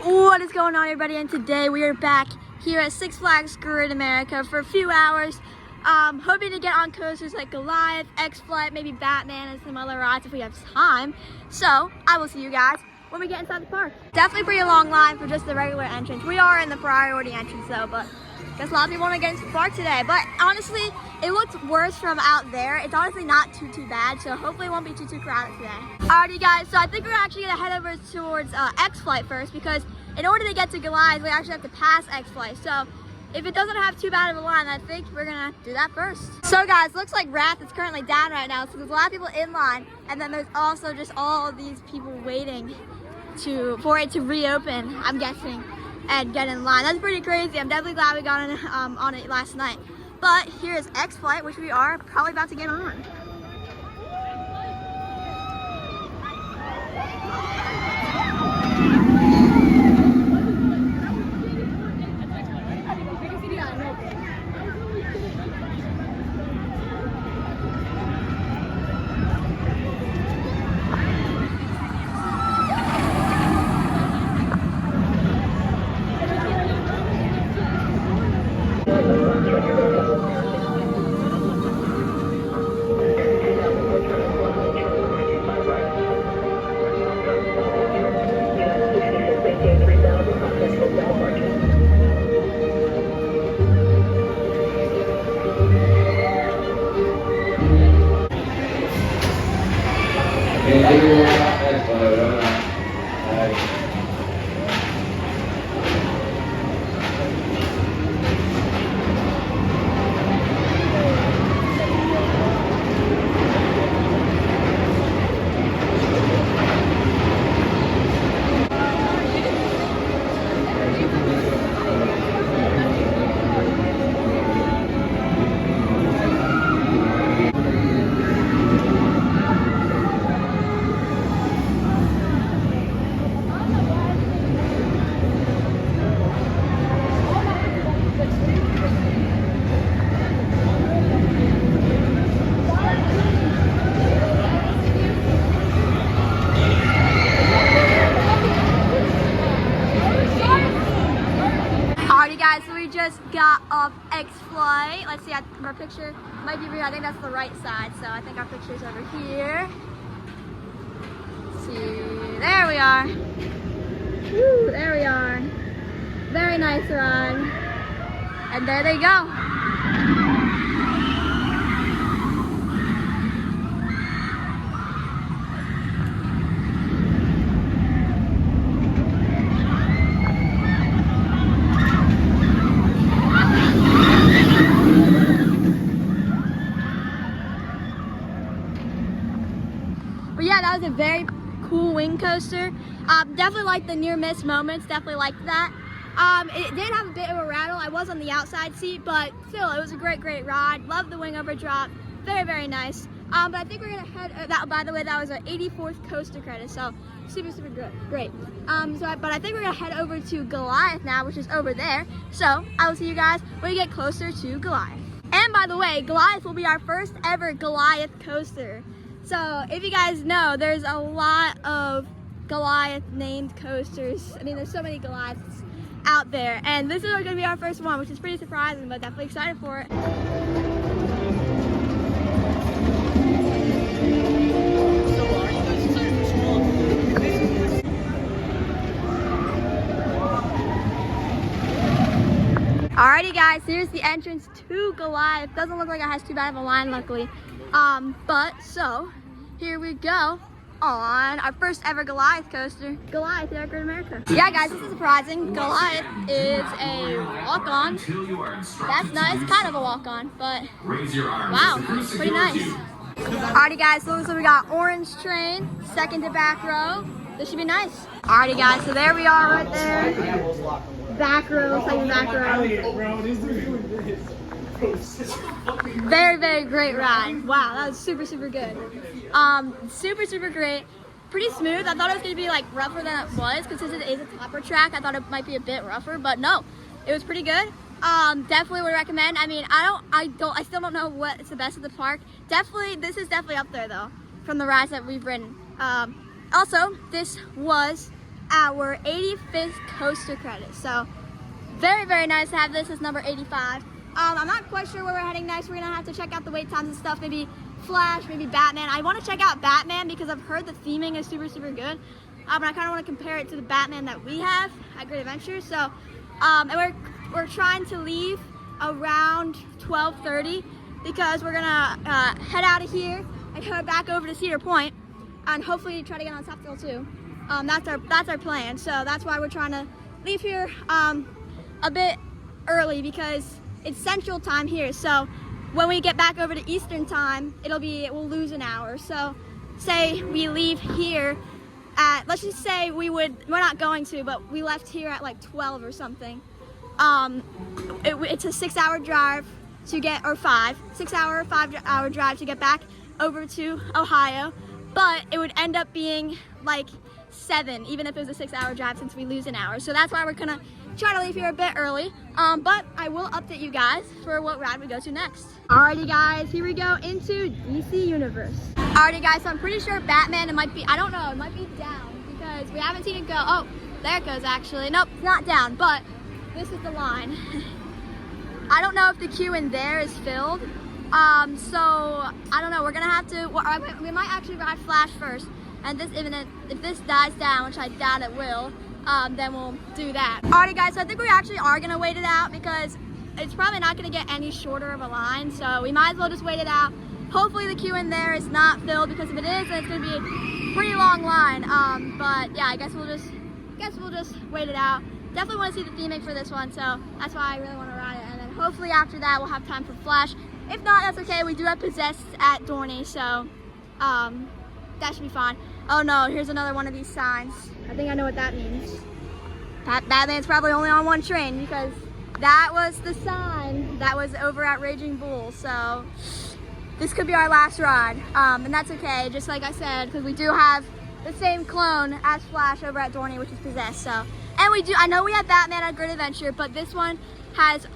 What is going on, everybody? And today we are back here at Six Flags Great America for a few hours, hoping to get on coasters like Goliath, X-Flight, maybe Batman, and some other rides if we have time. So I will see you guys when we get inside the park. Definitely pretty long line for just the regular entrance. We are in the priority entrance though, but I guess a lot of people want to get into the park today. But honestly, it looked worse from out there. It's honestly not too bad, so hopefully it won't be too crowded today. Alrighty guys, so I think we're actually gonna head over towards X-Flight first, because in order to get to Goliath, we actually have to pass X-Flight. So if it doesn't have too bad of a line, I think we're gonna do that first. So guys, looks like Wrath is currently down right now, so there's a lot of people in line, and then there's also just all of these people waiting for it to reopen, I'm guessing, and get in line. That's pretty crazy. I'm definitely glad we got on it last night. But here's X-Flight, which we are probably about to get on. So we just got off X-Flight. Let's see, our picture might be real. I think that's the right side, so I think our picture's over here. Let's see, there we are. Woo, there we are. Very nice ride. And there they go. But yeah, that was a very cool wing coaster. Definitely like the near miss moments, definitely liked that. It did have a bit of a rattle. I was on the outside seat, but still, it was a great ride. Love the wing over drop, very nice. But I think we're gonna head, by the way, that was our 84th coaster credit, so super good, great. But I think we're gonna head over to Goliath now, which is over there. So I will see you guys when we get closer to Goliath. And by the way, Goliath will be our first ever Goliath coaster. So if you guys know, there's a lot of Goliath named coasters. I mean, there's so many Goliaths out there, and this is going to be our first one, which is pretty surprising, but definitely excited for it. Alrighty guys, here's the entrance to Goliath. Doesn't look like it has too bad of a line, luckily. So here we go on our first ever Goliath coaster, Goliath here at Great America. Yeah guys, this is surprising. Goliath is a walk-on. That's nice, kind of a walk-on, but wow, pretty nice. Alrighty guys, so we got Orange Train, second to back row. This should be nice. Alrighty guys, so there we are right there. Back row, second back row. Very great ride. Wow, that was super good. Super great. Pretty smooth. I thought it was gonna be like rougher than it was, because since it is a topper track, I thought it might be a bit rougher, but no, it was pretty good. Definitely would recommend. I mean, I still don't know what's the best of the park. This is definitely up there though, from the rides that we've ridden. Also, this was our 85th coaster credit. So very, very nice to have this as number 85. I'm not quite sure where we're heading next. We're gonna have to check out the wait times and stuff. Maybe Flash, maybe Batman. I want to check out Batman because I've heard the theming is super, super good. But I kind of want to compare it to the Batman that we have at Great Adventure. So, and we're trying to leave around 12:30 because we're gonna head out of here and head back over to Cedar Point and hopefully try to get on Top Thrill too. That's our plan. So that's why we're trying to leave here a bit early because it's Central Time here. So when we get back over to Eastern Time, we'll lose an hour. So say we leave here at, let's just say we're not going to, but we left here at like 12 or something. It's a 6-hour drive to get, or 5-hour drive to get back over to Ohio, but it would end up being like 7, even if it was a 6-hour drive since we lose an hour. So that's why we're gonna try to leave here a bit early, but I will update you guys for what ride we go to next. Alrighty guys, here we go into DC Universe. Alrighty guys, so I'm pretty sure Batman, it might be down because we haven't seen it go. Oh, there it goes actually. Nope, it's not down, but this is the line. I don't know if the queue in there is filled, so I don't know. We're gonna have to, we might actually ride Flash first, and if this dies down, which I doubt it will, then we'll do that. Alrighty guys, so I think we actually are gonna wait it out because it's probably not gonna get any shorter of a line, so we might as well just wait it out. Hopefully the queue in there is not filled, because if it is, then it's gonna be a pretty long line. But yeah, I guess we'll just wait it out. Definitely want to see the theming for this one, so that's why I really want to ride it. And then hopefully after that we'll have time for Flash. If not, that's okay. We do have Possessed at Dorney, so that should be fine. Oh no, here's another one of these signs. I think I know what that means. Batman's probably only on one train because that was the sign that was over at Raging Bull. So this could be our last ride, and that's okay. Just like I said, because we do have the same clone as Flash over at Dorney, which is Possessed. So, and I know we have Batman at Great Adventure, but this one has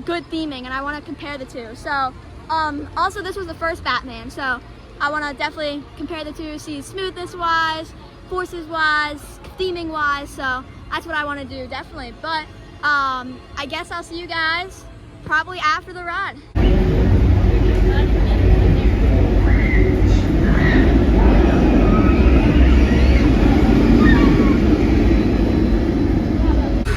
good theming, and I want to compare the two. So, also this was the first Batman, so I want to definitely compare the two, see smoothness-wise, forces-wise, theming-wise. So that's what I want to do, definitely. But I guess I'll see you guys probably after the ride.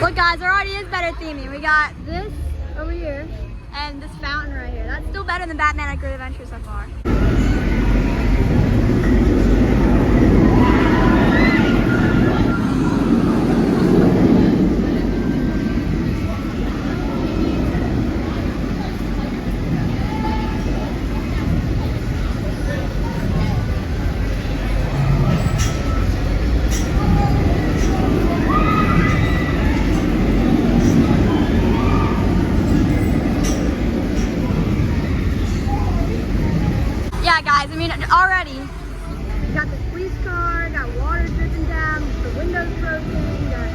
Look guys, there already is better theming. We got this over here and this fountain right here. That's still better than Batman at Great Adventure so far. Yeah guys, I mean already, you got the police car, got water dripping down, the windows broken, got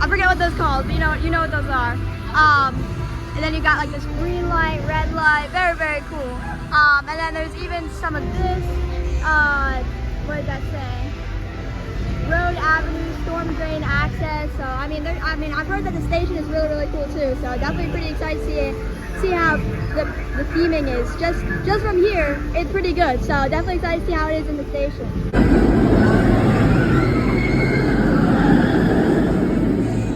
I forget what those called, but you know what those are. And then you got like this green light, red light, very, very cool. And then there's even some of this, what did that say? Road Avenue, storm drain access. So I mean I've heard that the station is really, really cool too. So definitely pretty excited to see how the theming is. Just from here, it's pretty good. So definitely excited to see how it is in the station.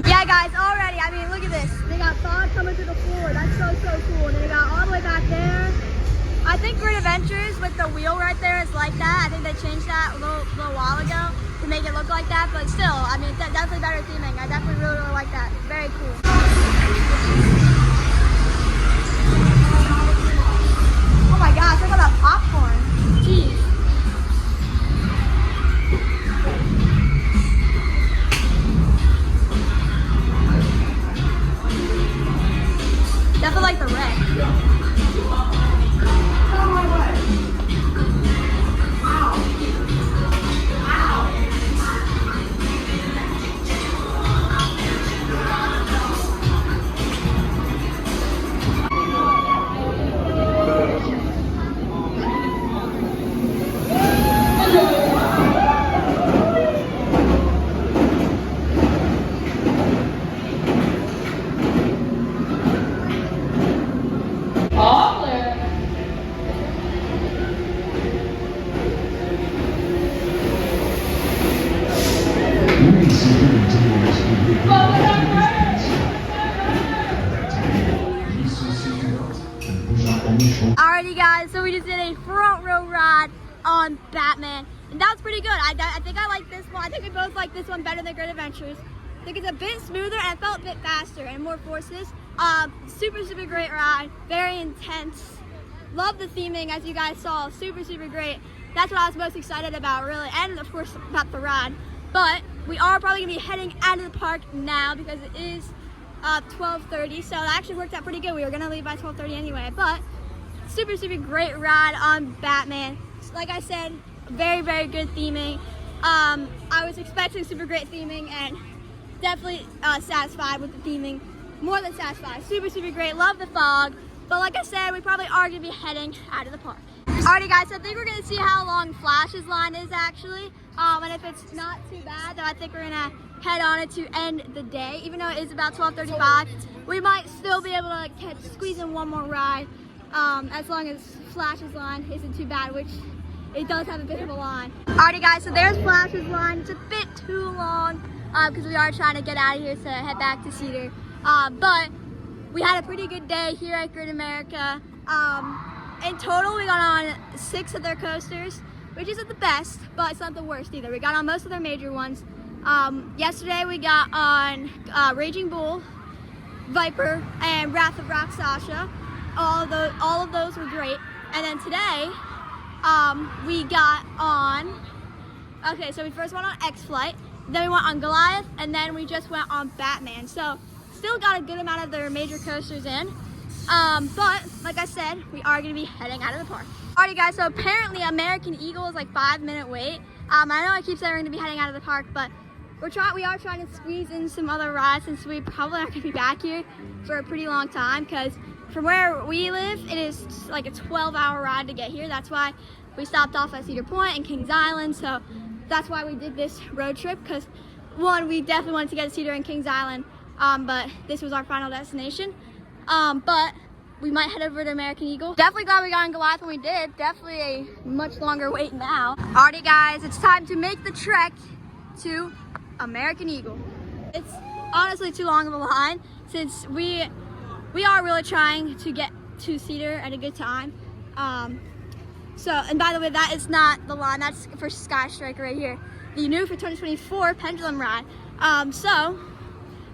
Yeah guys, already, I mean look at this. They got fog coming through the floor. That's so cool. And then they got all the way back there. I think Great Adventures with the wheel right there is like that. I think they changed that a little while ago to make it look like that, but still, I mean, definitely better theming. I definitely really, really like that. Very cool. Oh my gosh, look at that popcorn. Jeez. Definitely like the red. Alrighty guys, so we just did a front row ride on Batman, and that was pretty good. I think I like this one. I think we both like this one better than Great Adventures. I think it's a bit smoother and it felt a bit faster and more forces. Super great ride, very intense. Love the theming, as you guys saw, super great. That's what I was most excited about, really, and of course about the ride. But we are probably gonna be heading out of the park now because it is 12:30, so that actually worked out pretty good. We were gonna leave by 12:30 anyway, but super great ride on Batman. Like I said, very good theming. I was expecting super great theming and definitely satisfied with the theming. More than satisfied. Super great. Love the fog. But like I said, we probably are gonna be heading out of the park. Alrighty guys, so I think we're gonna see how long Flash's line is actually. And if it's not too bad, then I think we're gonna head on it to end the day. Even though it is about 12:35, we might still be able to squeeze in one more ride. As long as Flash's line isn't too bad, which it does have a bit of a line. Alrighty guys, so there's Flash's line. It's a bit too long because we are trying to get out of here to head back to Cedar. But we had a pretty good day here at Great America. In total, we got on 6 of their coasters, which isn't the best, but it's not the worst either. We got on most of their major ones. Yesterday we got on Raging Bull, Viper, and Wrath of Rock Sasha. All of those were great. And then today, we got on, okay, so we first went on X-Flight, then we went on Goliath, and then we just went on Batman. So still got a good amount of their major coasters in. But like I said, we are gonna be heading out of the park. Alrighty guys, so apparently American Eagle is like 5-minute wait. I know I keep saying we're gonna be heading out of the park, but we are trying to squeeze in some other rides since we probably aren't gonna be back here for a pretty long time, because from where we live, it is like a 12-hour ride to get here. That's why we stopped off at Cedar Point and Kings Island. So that's why we did this road trip, because one, we definitely wanted to get to Cedar and Kings Island, but this was our final destination. But we might head over to American Eagle. Definitely glad we got on Goliath when we did. Definitely a much longer wait now. Alrighty guys, it's time to make the trek to American Eagle. It's honestly too long of a line since we are really trying to get to Cedar at a good time. And by the way, that is not the line, that's for Sky Striker right here. The new for 2024 Pendulum Ride. So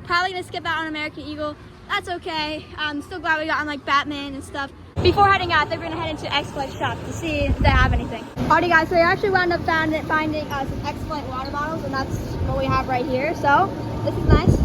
probably gonna skip out on American Eagle. That's okay. I'm still glad we got on like Batman and stuff. Before heading out, we're gonna head into X-Flight shop to see if they have anything. Alrighty guys, so we actually wound up finding some X-Flight water bottles, and that's what we have right here. So this is nice.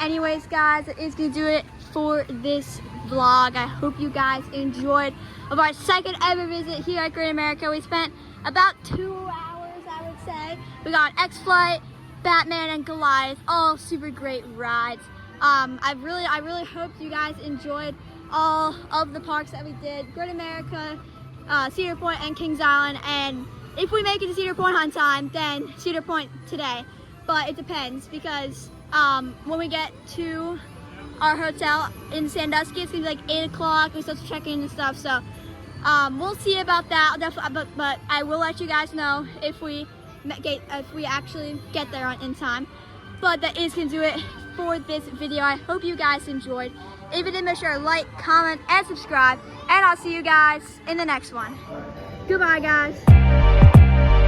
Anyways guys, that is gonna do it for this vlog. I hope you guys enjoyed of our second ever visit here at Great America. We spent about 2 hours, I would say. We got X-Flight, Batman, and Goliath, all super great rides. I really hope you guys enjoyed all of the parks that we did. Great America, Cedar Point, and Kings Island. And if we make it to Cedar Point on time, then Cedar Point today. But it depends, because when we get to our hotel in Sandusky, it's gonna be like 8 o'clock. We start to check in and stuff, so we'll see about that. But I will let you guys know if we actually get there in time. But that is going to do it for this video. I hope you guys enjoyed. If you did, make sure to like, comment, and subscribe. And I'll see you guys in the next one. Goodbye, guys.